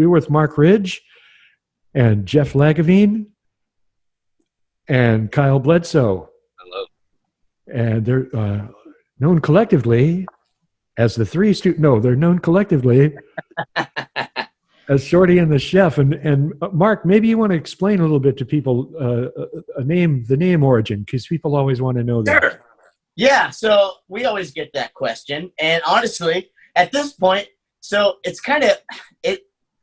we were with Marc Ridge and Jeff Lagaveen and Kyle Bledsoe. Hello. And they're known collectively as the three they're known collectively as Shorty and the Chef. And Mark, maybe you want to explain a little bit to people the name origin, because people always want to know that. Sure. Yeah, so we always get that question. And honestly, at this point, so it's kind of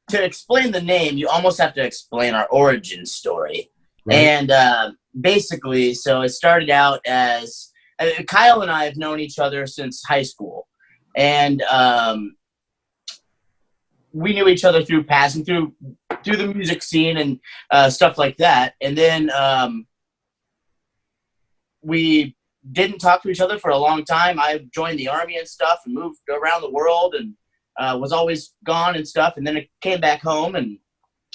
to explain the name, you almost have to explain our origin story. Right. And basically, so it started out as Kyle and I have known each other since high school. And we knew each other through passing through the music scene and stuff like that. And then we didn't talk to each other for a long time. I joined the Army and stuff and moved around the world and was always gone and stuff. And then I came back home and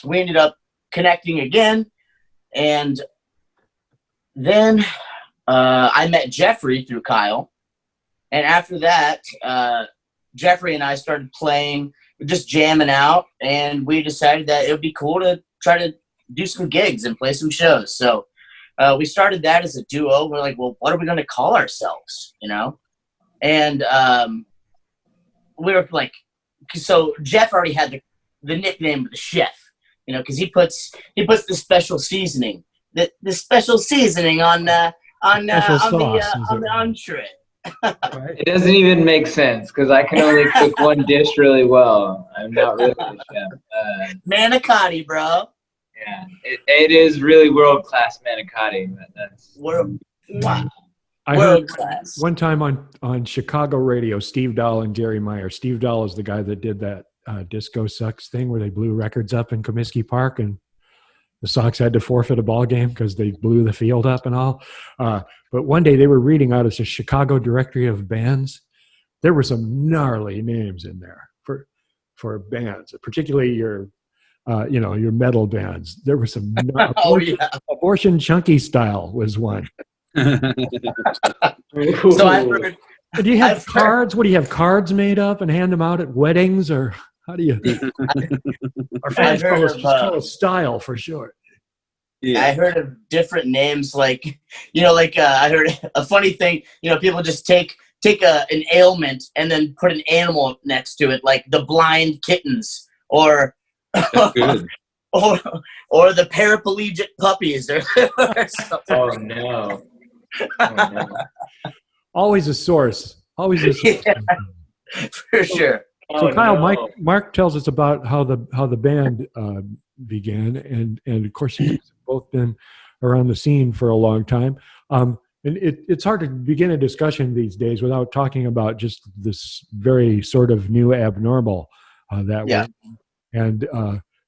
we ended up connecting again. And then I met Jeffrey through Kyle. And after that, Jeffrey and I started playing, just jamming out. And we decided that it would be cool to try to do some gigs and play some shows. So we started that as a duo. We're like, well, what are we going to call ourselves, you know? And we were like, so Jeff already had the nickname of the Chef, you know, because he puts the special seasoning, the special seasoning on the entree. Right. It doesn't even make sense because I can only cook one dish really well. I'm not really a chef. Manicotti, bro. Yeah, it is really world-class manicotti. That's wow. I heard one time on Chicago radio, Steve Dahl and Jerry Meyer. Steve Dahl is the guy that did that Disco Sucks thing where they blew records up in Comiskey Park and the Sox had to forfeit a ball game because they blew the field up and all. But one day they were reading out of the Chicago Directory of Bands. There were some gnarly names in there for bands, particularly your metal bands. There were some. Abortion Chunky Style was one. So I've heard. Do you have cards? What do you have cards made up and hand them out at weddings, or how do you? Our fans call it style for short. Yeah. I heard of different names, like I heard a funny thing. You know, people just take an ailment and then put an animal next to it, like the blind kittens, or the paraplegic puppies, or something. Oh no. Always a source. Always a source. Yeah, for sure. So Kyle, Mark tells us about how the band began, and of course you've both been around the scene for a long time. And it's hard to begin a discussion these days without talking about just this very sort of new abnormal that we're in. And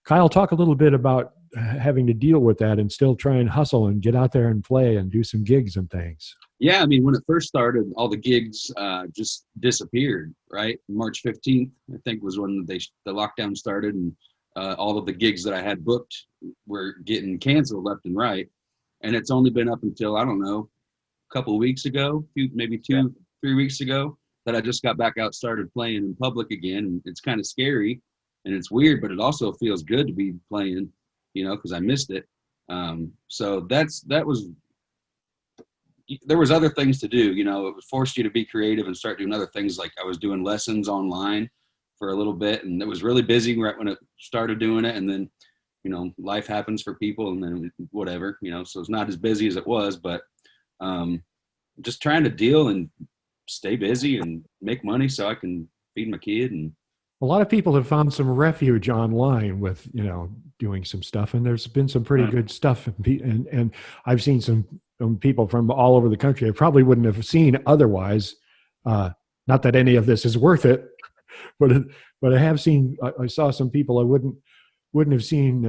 Kyle, talk a little bit about having to deal with that and still try and hustle and get out there and play and do some gigs and things. Yeah, I mean, when it first started, all the gigs just disappeared, right? March 15th, I think, was when the lockdown started, and all of the gigs that I had booked were getting canceled left and right. And it's only been up until, I don't know, a couple of weeks ago, maybe 3 weeks ago, that I just got back out, started playing in public again. And it's kind of scary and it's weird, but it also feels good to be playing, you know, because I missed it. So there was other things to do, you know. It forced you to be creative and start doing other things. Like I was doing lessons online for a little bit, and it was really busy right when it started doing it. And then, you know, life happens for people, and then whatever, you know, so it's not as busy as it was, but just trying to deal and stay busy and make money so I can feed my kid. And a lot of people have found some refuge online with, you know, doing some stuff, and there's been some pretty good stuff. And I've seen some people from all over the country I probably wouldn't have seen otherwise. Not that any of this is worth it, but I have seen. I saw some people I wouldn't have seen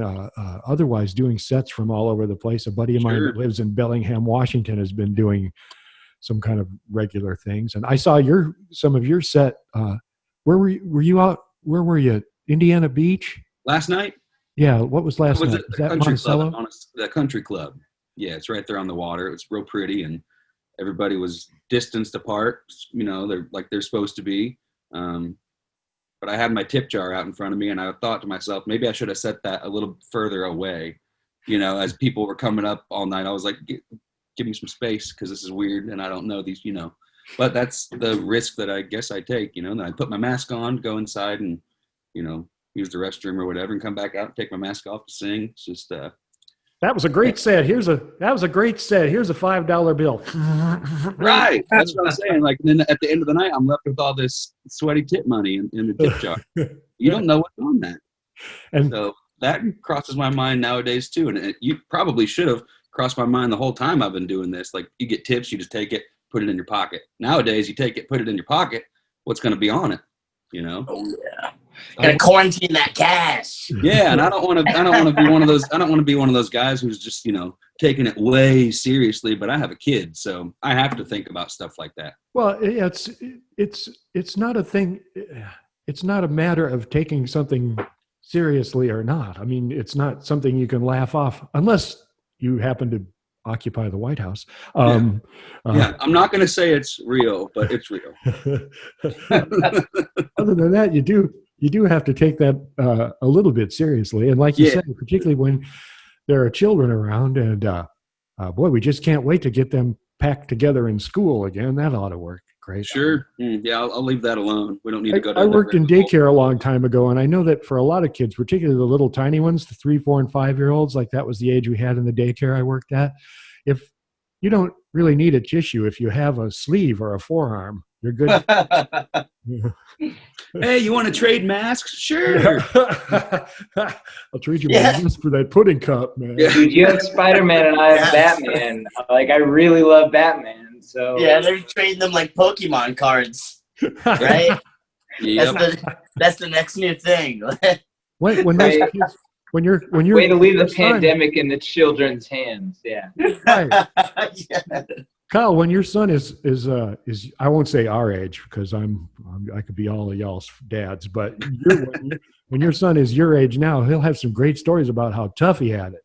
otherwise doing sets from all over the place. A buddy of mine that lives in Bellingham, Washington, has been doing some kind of regular things, and I saw some of your set. Where were you out? Where were you? Indiana Beach? Last night? Yeah. What was last night? Was that the country club. Yeah, it's right there on the water. It's real pretty, and everybody was distanced apart. You know, they're supposed to be. but I had my tip jar out in front of me, and I thought to myself, maybe I should have set that a little further away. As people were coming up all night, I was like, give me some space, because this is weird, and I don't know these, But that's the risk that I guess I take, Then I put my mask on, go inside, and use the restroom or whatever, and come back out and take my mask off to sing. It's just that was a great set. That was a great set. Here's a $5 bill. Right. That's what I'm saying. Like, then at the end of the night, I'm left with all this sweaty tip money in the tip jar. You don't know what's on that. And so that crosses my mind nowadays too. And you probably should have crossed my mind the whole time I've been doing this. Like, you get tips, you just take it, put it in your pocket. Nowadays, you take it, put it in your pocket. What's going to be on it? Oh yeah. Gotta quarantine that cash. Yeah, and I don't want to be one of those. I don't want to be one of those guys who's just taking it way seriously. But I have a kid, so I have to think about stuff like that. Well, it's not a thing. It's not a matter of taking something seriously or not. I mean, it's not something you can laugh off unless you happen to occupy the White House. I'm not going to say it's real, but it's real. Other than that, you do have to take that a little bit seriously. And like you said, particularly when there are children around, and boy, we just can't wait to get them packed together in school again. That ought to work great. Sure. Yeah, I'll leave that alone. We don't need to go to I worked in daycare a long time ago, and I know that for a lot of kids, particularly the little tiny ones, the 3, 4, and 5-year-olds, like that was the age we had in the daycare I worked at. If you don't really need a tissue, if you have a sleeve or a forearm, you're good. Hey, you want to trade masks? Sure. I'll trade you my mask for that pudding cup, man. Dude, you have Spider-Man and I have Batman. Like, I really love Batman. So yeah, they're trading them like Pokemon cards, right? Yep. That's the next new thing. when those kids, when you're way to leave the pandemic in the children's hands. Yeah. Right. Yeah. Kyle, when your son is I won't say our age, because I could be all of y'all's dads, but when your son is your age now, he'll have some great stories about how tough he had it.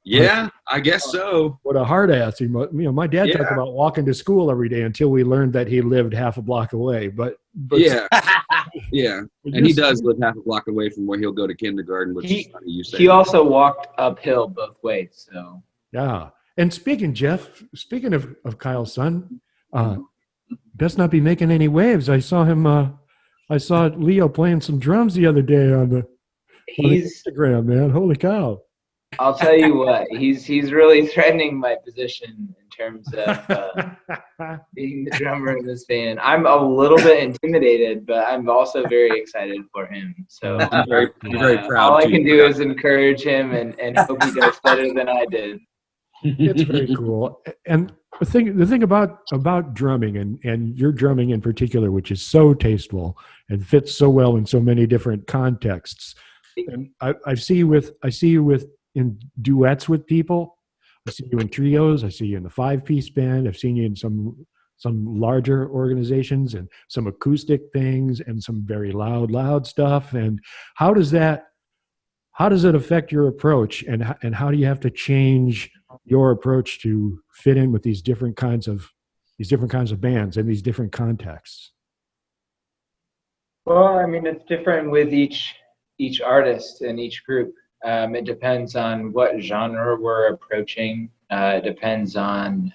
Yeah, I guess so. What a hard ass he was. My dad talked about walking to school every day until we learned that he lived half a block away. But yeah. And he does live half a block away from where he'll go to kindergarten, which is funny you say. He also walked uphill both ways. So yeah. And speaking of Kyle's son, best not be making any waves. I saw Leo playing some drums the other day on Instagram, man. Holy cow. I'll tell you what, he's really threatening my position in terms of being the drummer in this band. I'm a little bit intimidated, but I'm also very excited for him. So I'm very proud. All I can do is encourage him and hope he does better than I did. It's very cool. And the thing about drumming and your drumming in particular, which is so tasteful and fits so well in so many different contexts. And I see you in duets with people. I see you in trios. I see you in the 5-piece band. I've seen you in some larger organizations and some acoustic things and some very loud stuff. And how does it affect your approach? And how do you have to change your approach to fit in with these different kinds of bands and these different contexts? Well, I mean, it's different with each artist and each group. It depends on what genre we're approaching. It depends on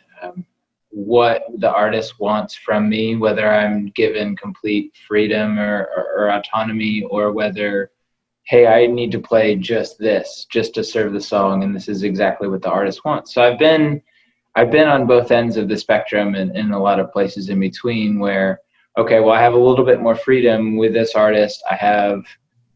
what the artist wants from me, whether I'm given complete freedom or autonomy, or whether, hey, I need to play just this, just to serve the song, and this is exactly what the artist wants. So I've been on both ends of the spectrum and in a lot of places in between where, okay, well, I have a little bit more freedom with this artist. I have,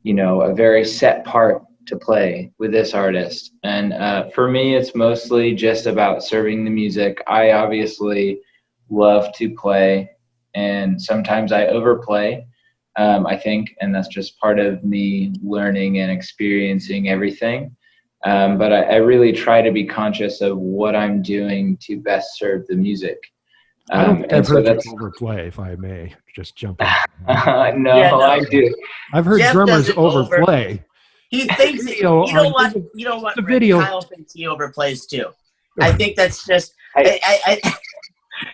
a very set part to play with this artist. And for me, it's mostly just about serving the music. I obviously love to play, and sometimes I overplay, I think, and that's just part of me learning and experiencing everything. But I really try to be conscious of what I'm doing to best serve the music. I don't think I've heard you overplay, if I may just jump in. No, I do. I've heard drummers overplay. He thinks you know what? The video. Kyle thinks he overplays too. I think that's just.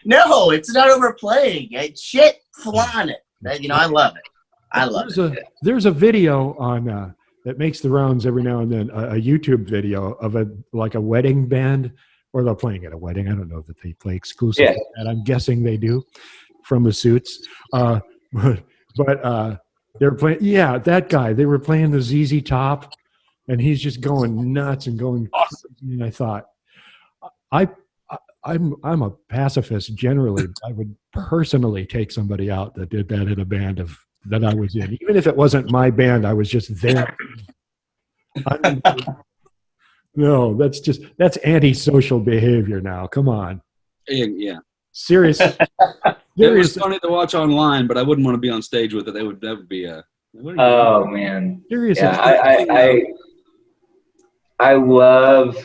No, it's not overplaying. Shit, flaunt it. I love it. I love it. There's a video on that makes the rounds every now and then, a YouTube video of a wedding band, or they're playing at a wedding. I don't know that they play exclusively, and I'm guessing they do from the Suits. But they're playing. Yeah, that guy. They were playing the ZZ Top, and he's just going nuts and going awesome. And I thought, I'm a pacifist generally. I would personally take somebody out that did that in a band that I was in, even if it wasn't my band. I was just there. No, that's antisocial behavior now. Come on. Yeah. Serious. It was funny to watch online, but I wouldn't want to be on stage with it. That would be a. Oh man. Serious. Yeah, I love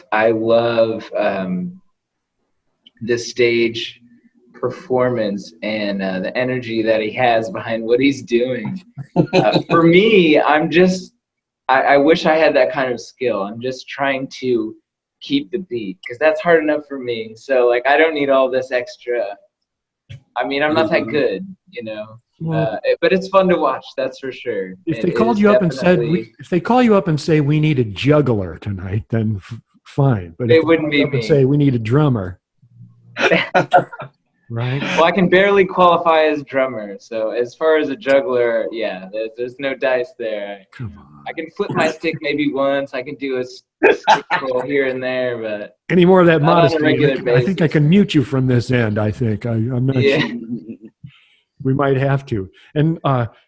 the stage performance and the energy that he has behind what he's doing. For me, I wish I had that kind of skill. I'm just trying to keep the beat because that's hard enough for me. So like, I don't need all this extra. I mean, I'm not that good, you know. But it's fun to watch, that's for sure. If they called you up and said, if they call you up and say we need a juggler tonight, then fine. But it wouldn't be me. Say we need a drummer. Right. Well, I can barely qualify as drummer. So as far as a juggler, yeah, there's no dice there. Come on. I can flip my stick maybe once. I can do a stick roll here and there, but any more of that modesty, I think I can mute you from this end. I think I'm not sure. We might have to. And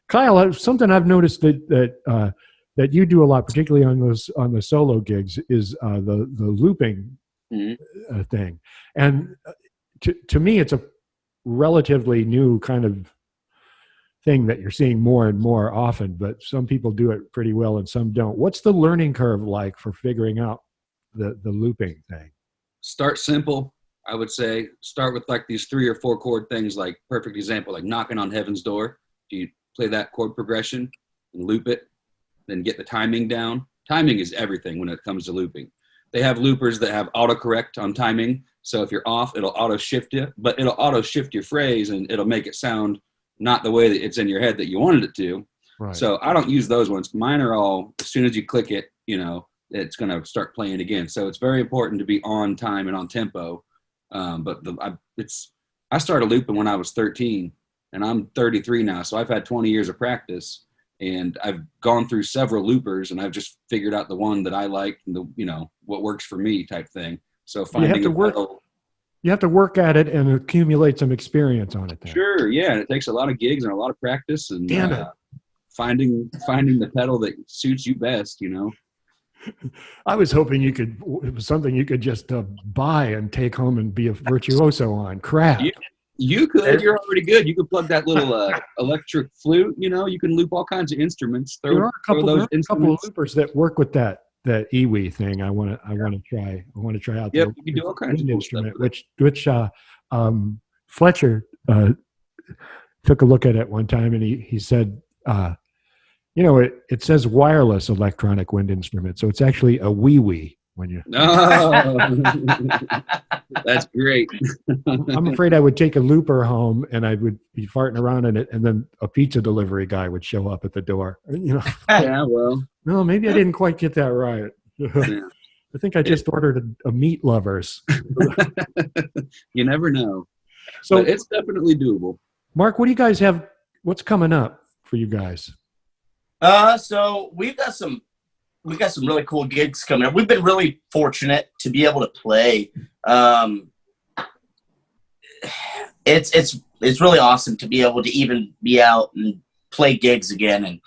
Kyle, something I've noticed that you do a lot, particularly on the solo gigs, is the looping thing. And to me, it's a relatively new kind of thing that you're seeing more and more often. But some people do it pretty well, and some don't. What's the learning curve like for figuring out the looping thing? Start simple. I would say start with like these 3 or 4 chord things, like perfect example, like Knocking on Heaven's Door. You play that chord progression and loop it, then get the timing down. Timing is everything when it comes to looping. They have loopers that have autocorrect on timing. So if you're off, it'll auto shift you, but it'll auto shift your phrase and it'll make it sound not the way that it's in your head that you wanted it to. Right. So I don't use those ones. Mine are all, as soon as you click it, you know, it's going to start playing again. So it's very important to be on time and on tempo. But I started looping when I was 13 and I'm 33 now. So I've had 20 years of practice and I've gone through several loopers and I've just figured out the one that I like and what works for me type thing. So finding you have to work at it and accumulate some experience on it then. Sure. Yeah. And it takes a lot of gigs and a lot of practice and finding the pedal that suits you best, you know. I was hoping it was something you could just buy and take home and be a virtuoso on. Crap. You could. You're already good. You could plug that little electric flute. You know, you can loop all kinds of instruments. There are a couple of loopers that work with that EWI thing. I want to try. I want to try out. Yep, you can do all kinds of instrument, which Fletcher took a look at it one time, and he said, it says wireless electronic wind instrument, so it's actually a wee when you. Oh, that's great. I'm afraid I would take a looper home and I would be farting around in it, and then a pizza delivery guy would show up at the door. You know. Yeah, well. No, maybe I didn't quite get that right. Yeah. I think I just ordered a meat lovers. You never know. So but it's definitely doable. Mark, what do you guys have? What's coming up for you guys? So we've got some really cool gigs coming up. We've been really fortunate to be able to play. It's really awesome to be able to even be out and play gigs again. And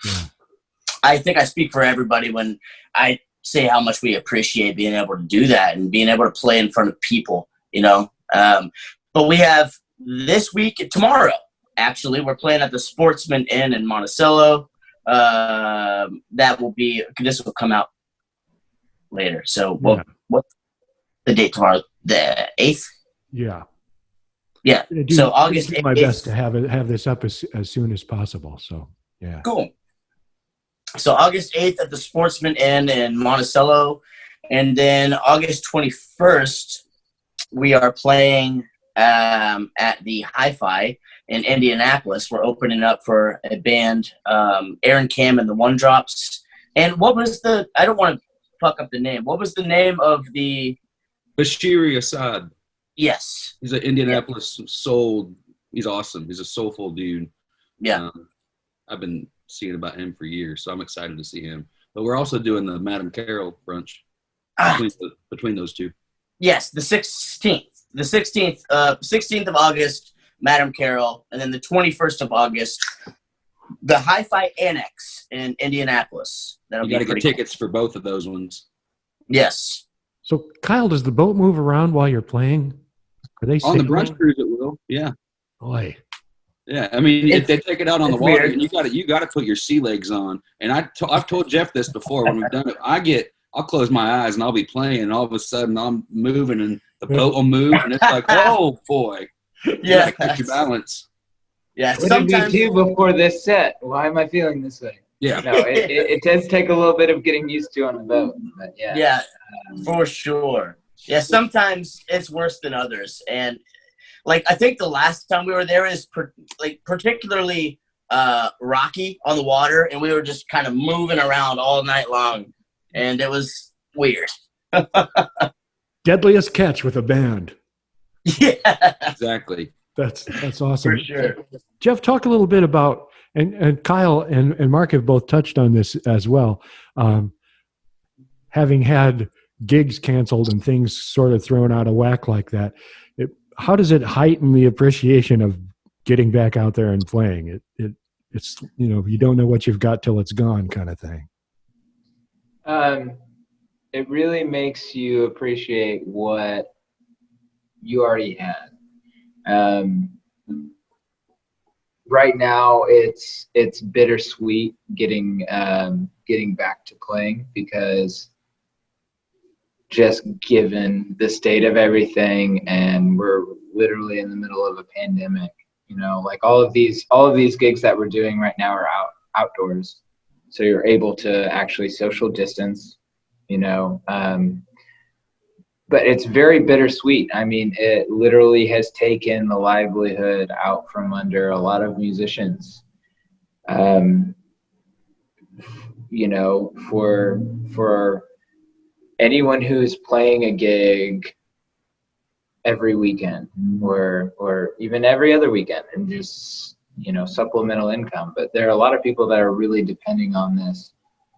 I think I speak for everybody when I say how much we appreciate being able to do that and being able to play in front of people, you know. But we have this week, tomorrow, actually, we're playing at the Sportsman Inn in Monticello. This will come out later. So what's the date tomorrow? The 8th? Yeah. Yeah. So August 8th. Do my best to have this up as soon as possible. So yeah. Cool. So August 8th at the Sportsman Inn in Monticello. And then August 21st, we are playing at the Hi-Fi in Indianapolis. We're opening up for a band, Aaron Cam and the One Drops. And what was I don't want to fuck up the name. What was the name of the? Bashiri Assad. Yes. He's an Indianapolis soul. He's awesome. He's a soulful dude. Yeah. I've been seeing about him for years, so I'm excited to see him. But we're also doing the Madame Carroll brunch between those two. Yes, the 16th. The 16th of August, Madame Carroll, and then the 21st of August, the Hi-Fi Annex in Indianapolis. You got to get tickets for both of those ones. Yes. So, Kyle, does the boat move around while you're playing? Are they on the sailing? brunch cruise? It will. Yeah. Boy. Yeah, I mean, if they take it out on the water, weird. and you got to put your sea legs on. And I've told Jeff this before when we've done it. I'll close my eyes and I'll be playing, and all of a sudden I'm moving, and the boat will move, and it's like, oh boy, Yeah. you keep your balance. Yeah. What did Sometimes we do before this set? Why am I feeling this way? Yeah. No, it does take a little bit of getting used to on the boat, but yeah. Yeah, for sure. Yeah, sometimes it's worse than others, and like I think the last time we were there is particularly rocky on the water, and we were just kind of moving around all night long, and it was weird. Deadliest Catch with a band. Yeah, Exactly. That's awesome. for sure. Jeff, talk a little bit about, and Kyle and Mark have both touched on this as well. Having had gigs canceled and things sort of thrown out of whack like that, how does it heighten the appreciation of getting back out there and playing? It's you don't know what you've got till it's gone, kind of thing. It really makes you appreciate what you already had. Right now, it's bittersweet getting back to playing, because just given the state of everything, and we're literally in the middle of a pandemic, like all of these gigs that we're doing right now are outdoors, so you're able to actually social distance, but it's very bittersweet. I mean, it literally has taken the livelihood out from under a lot of musicians. For anyone who's playing a gig every weekend or even every other weekend and just, supplemental income. But there are a lot of people that are really depending on this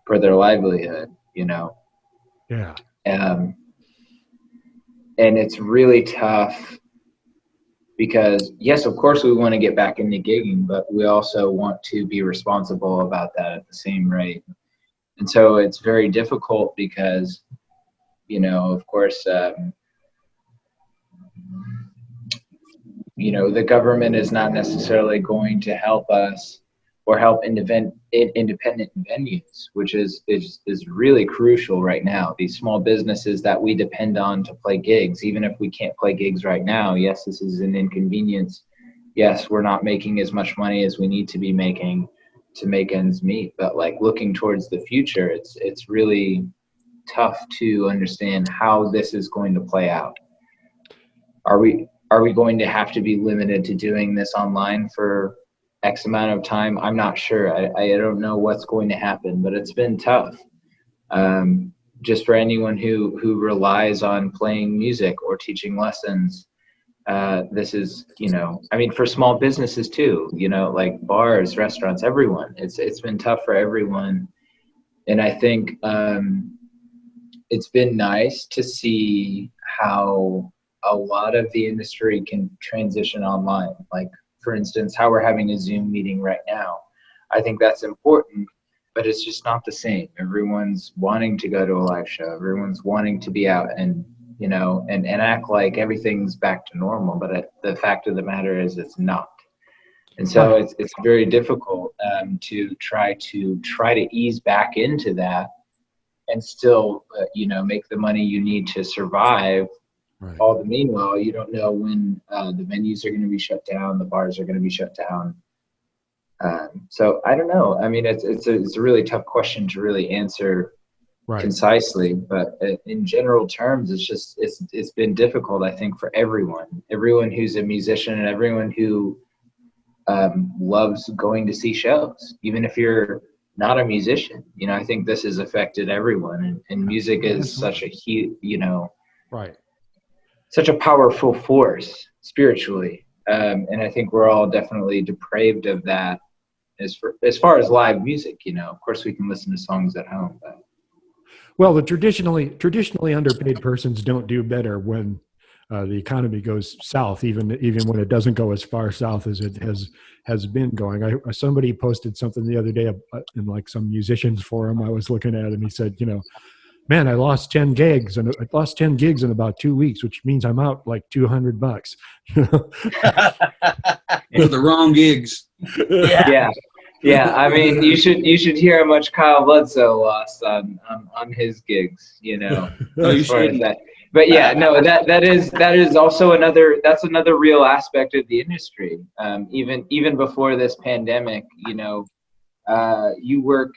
for their livelihood, Yeah. And it's really tough because, yes, of course we want to get back into gigging, but we also want to be responsible about that at the same rate. And so it's very difficult because, of course, the government is not necessarily going to help us or help independent venues, which is really crucial right now. These small businesses that we depend on to play gigs, even if we can't play gigs right now, yes, this is an inconvenience. Yes, we're not making as much money as we need to be making to make ends meet. But like looking towards the future, it's really tough to understand how this is going to play out. Are we going to have to be limited to doing this online for X amount of time? I'm not sure. I don't know what's going to happen, but it's been tough. Just for anyone who relies on playing music or teaching lessons, this is, for small businesses too, like bars, restaurants, everyone. It's been tough for everyone. And I think it's been nice to see how a lot of the industry can transition online. Like, for instance, how we're having a Zoom meeting right now. I think that's important, but it's just not the same. Everyone's wanting to go to a live show. Everyone's wanting to be out and, and act like everything's back to normal. But the fact of the matter is it's not. And so it's very difficult to try to ease back into that and still, make the money you need to survive. Right. All the meanwhile, you don't know when the venues are going to be shut down, the bars are going to be shut down. So I don't know. I mean, it's a really tough question to really answer concisely, but in general terms, it's been difficult, I think, for everyone who's a musician and everyone who loves going to see shows, even if you're not a musician. You know, I think this has affected everyone, and music is such a huge, you know, Right. such a powerful force spiritually. And I think we're all definitely depraved of that as far as live music. You know, of course we can listen to songs at home, but Well, the traditionally underpaid persons don't do better when the economy goes south, even when it doesn't go as far south as it has been going. Somebody posted something the other day in like some musicians forum I was looking at, and he said, you know, man, I lost 10 gigs in about 2 weeks, which means I'm out like $200. For the wrong gigs. Yeah. I mean, you should hear how much Kyle Bledsoe lost on his gigs, you know. No, you as far as shouldn't. that. But yeah, no, that is also another real aspect of the industry. Even before this pandemic, you know, you work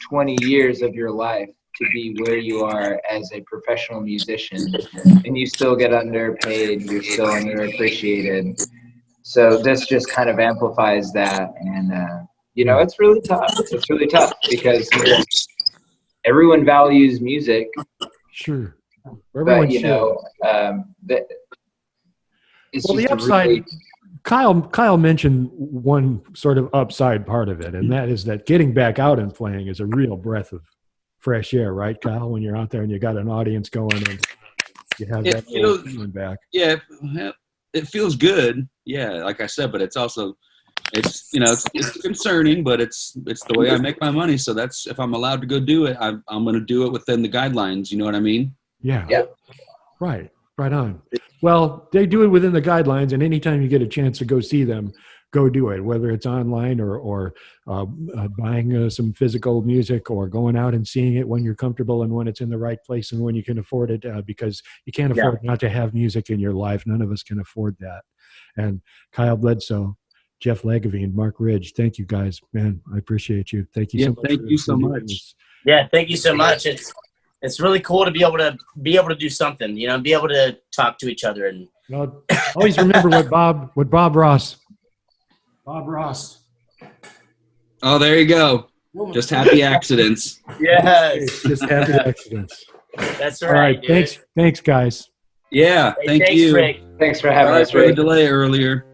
20 years of your life to be where you are as a professional musician, and you still get underpaid, you're still underappreciated. So this just kind of amplifies that, and you know, it's really tough. It's really tough because everyone values music. Sure. But you know, that it's well, just the upside. really, Kyle mentioned one sort of upside part of it, and that is that getting back out and playing is a real breath of fresh air, right, Kyle? When you're out there and you got an audience going and you have that feeling back. Yeah, it feels good. Yeah, like I said, but it's also, it's, you know, it's concerning, but it's the way I make my money. So that's, if I'm allowed to go do it, I'm going to do it within the guidelines. You know what I mean? Yeah. Right on. Well, they do it within the guidelines, and anytime you get a chance to go see them, go do it, whether it's online or buying some physical music, or going out and seeing it when you're comfortable and when it's in the right place and when you can afford it, because you can't afford not to have music in your life. None of us can afford that. And Kyle Bledsoe, Jeff Lagaveen, Marc Ridge, thank you guys, man. I appreciate you. Thank you so much. Thank you so much. This. Yeah, thank you so much. It's really cool to be able to do something, you know, be able to talk to each other. And always remember what Bob Ross. Oh, there you go. Just happy accidents. Yes. Just happy accidents. That's right. All right. Dude. Thanks, guys. Yeah. Hey, thanks thanks, you. Rick. thanks for having Sorry us, for the Rick. delay earlier.